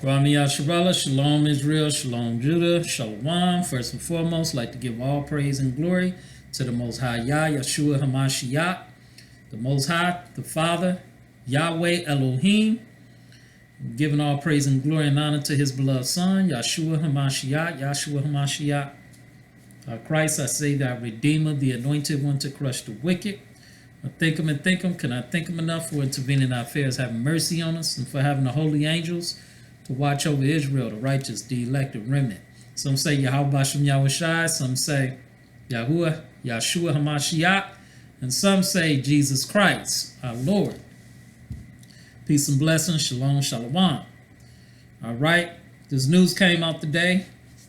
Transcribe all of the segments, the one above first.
Rami Yasharallah, Shalom Israel, Shalom Judah, Shalom. First and foremost, I'd like to give all praise and glory to the Most High Yah, Yeshua HaMashiach, the Most High, the Father, Yahweh Elohim, giving all praise and glory and honor to his beloved Son, Yeshua HaMashiach, our Christ, our Savior, our Redeemer, the Anointed One to crush the wicked. I thank him and thank him. Can I thank him enough for intervening in our affairs, having mercy on us, and for having the holy angels to watch over Israel, the righteous, the elected remnant. Some say Yahweh Bashem Yahushai, some say Yahuwah, Yeshua HaMashiach, and some say Jesus Christ, our Lord. Peace and blessings, shalom, shalom. All right, this news came out today,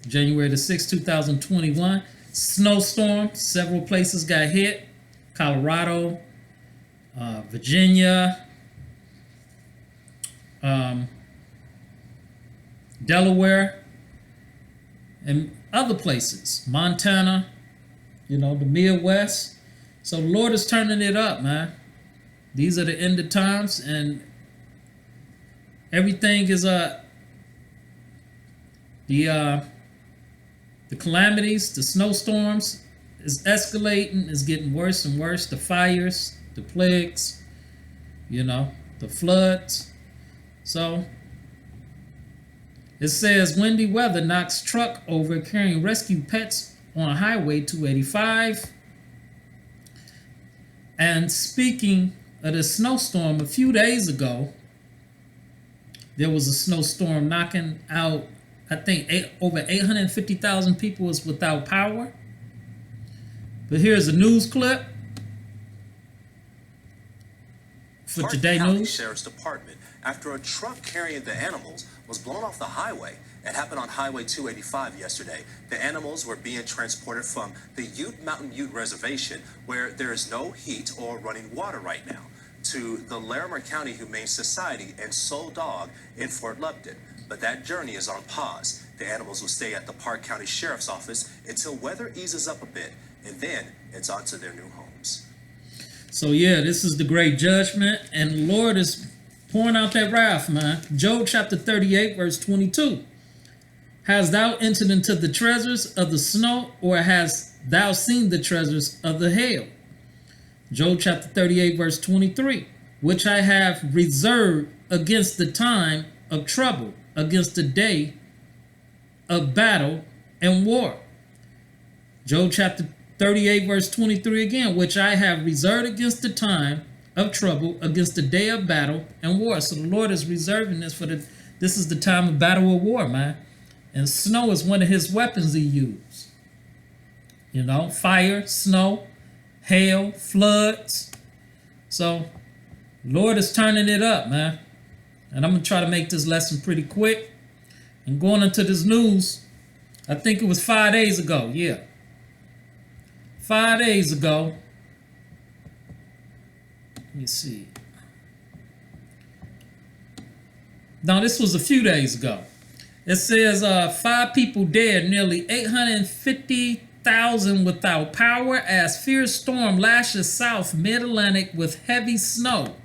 January the 6th, 2021. Snowstorm, several places got hit. Colorado, Virginia, Delaware, and other places, Montana, the Midwest. So the Lord is turning it up, man. These are the end of times, and everything is the calamities, the snowstorms is escalating, is getting worse and worse. The fires, the plagues, the floods. So it says windy weather knocks truck over carrying rescue pets on Highway 285. And speaking of the snowstorm, a few days ago, there was a snowstorm knocking out, I think, over 850,000 people was without power. But here's a news clip for Park Today County News. Sheriff's Department after a truck carrying the animals was blown off the highway. It happened on Highway 285 yesterday. The animals were being transported from the Mountain Ute Reservation, where there is no heat or running water right now, to the Larimer County Humane Society and Soul Dog in Fort Lupton. But that journey is on pause. The animals will stay at the Park County Sheriff's Office until weather eases up a bit, and then it's on to their new homes. So yeah, this is the great judgment, and the Lord is pouring out that wrath, man. Job chapter 38, verse 22. Hast thou entered into the treasures of the snow, or hast thou seen the treasures of the hail? Job chapter 38, verse 23. Which I have reserved against the time of trouble, against the day of battle and war. Job chapter 38, verse 23 again. Which I have reserved against the time of trouble, against the day of battle and war. So the Lord is reserving this this is the time of battle or war, man. And snow is one of his weapons he used. Fire, snow, hail, floods. So Lord is turning it up, man. And I'm going to try to make this lesson pretty quick. And going into this news, I think it was 5 days ago. Yeah. 5 days ago. Let me see. No, this was a few days ago. It says 5 people dead, nearly 850,000 without power as fierce storm lashes south mid-Atlantic with heavy snow.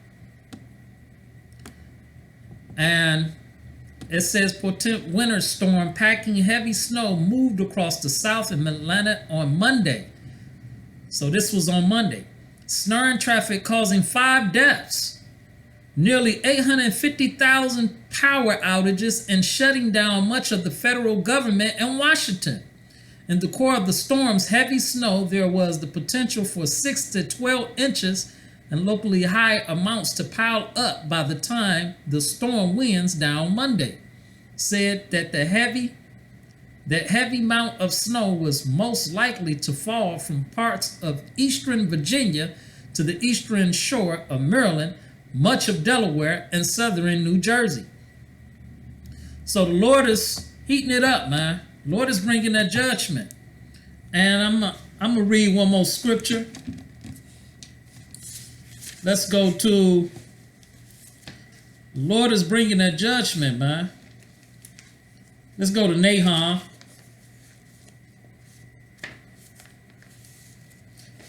And it says potent winter storm packing heavy snow moved across the south and mid-Atlantic on Monday. So this was on Monday. Snaring traffic causing 5 deaths. Nearly 850,000 power outages and shutting down much of the federal government in Washington. In the core of the storm's heavy snow, there was the potential for 6 to 12 inches and locally high amounts to pile up by the time the storm winds down Monday. Said that heavy amount of snow was most likely to fall from parts of eastern Virginia to the eastern shore of Maryland, much of Delaware, and southern New Jersey. So the Lord is heating it up, man. The Lord is bringing that judgment. And I'm going to read one more scripture. Let's go to, the Lord is bringing that judgment, man. Let's go to Nahum.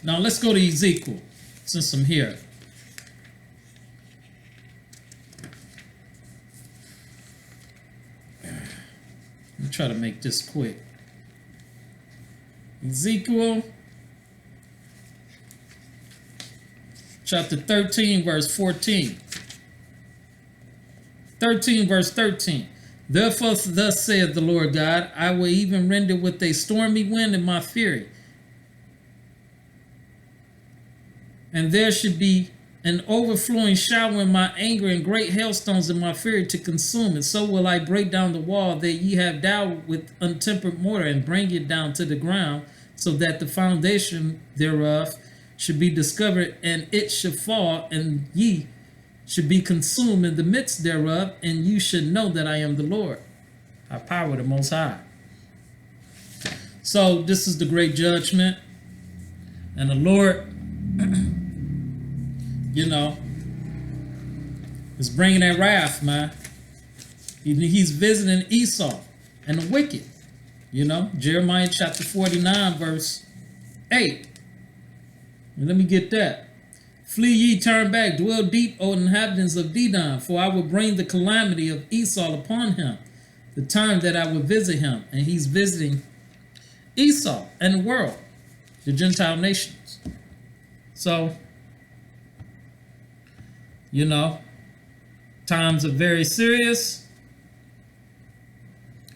Now let's go to Ezekiel, since I'm here. Let me try to make this quick. Ezekiel chapter 13, verse 14. 13, verse 13. Therefore, thus saith the Lord God, I will even rend it with a stormy wind in my fury. And there should be an overflowing shower in my anger and great hailstones in my fury to consume it. So will I break down the wall that ye have daubed with untempered mortar and bring it down to the ground, so that the foundation thereof should be discovered, and it should fall, and ye should be consumed in the midst thereof, and you should know that I am the Lord, I power the Most High. So this is the great judgment, and the Lord, is bringing that wrath, man. He's visiting Esau and the wicked. Jeremiah chapter 49, verse 8. And let me get that. Flee ye, turn back, dwell deep, O inhabitants of Dedan, for I will bring the calamity of Esau upon him, the time that I will visit him. And he's visiting Esau and the world, the Gentile nations. So, times are very serious,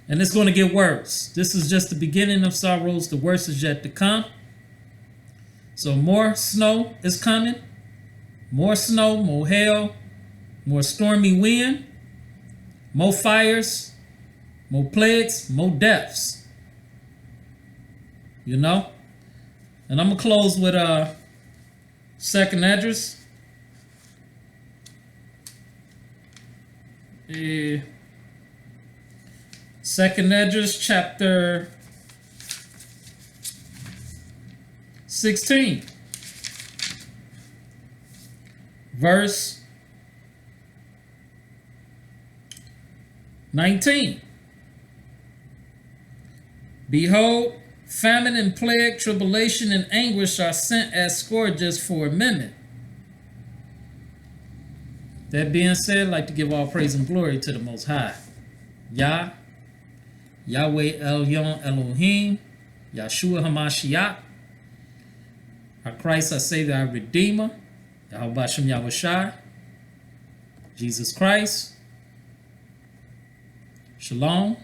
and it's going to get worse. This is just the beginning of sorrows. The worst is yet to come. So more snow is coming. More snow, more hail, more stormy wind, more fires, more plagues, more deaths. And I'm going to close with second address. Second address, chapter 16, verse 19. Behold, famine and plague, tribulation and anguish are sent as scourges for a minute. That being said, I'd like to give all praise and glory to the Most High. Yah, Yahweh Elyon Elohim, Yahshua HaMashiach, our Christ, our Savior, our Redeemer, Yahweh Hashem Yahushai, Jesus Christ. Shalom,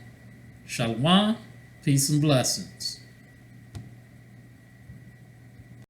Shalom, peace and blessings.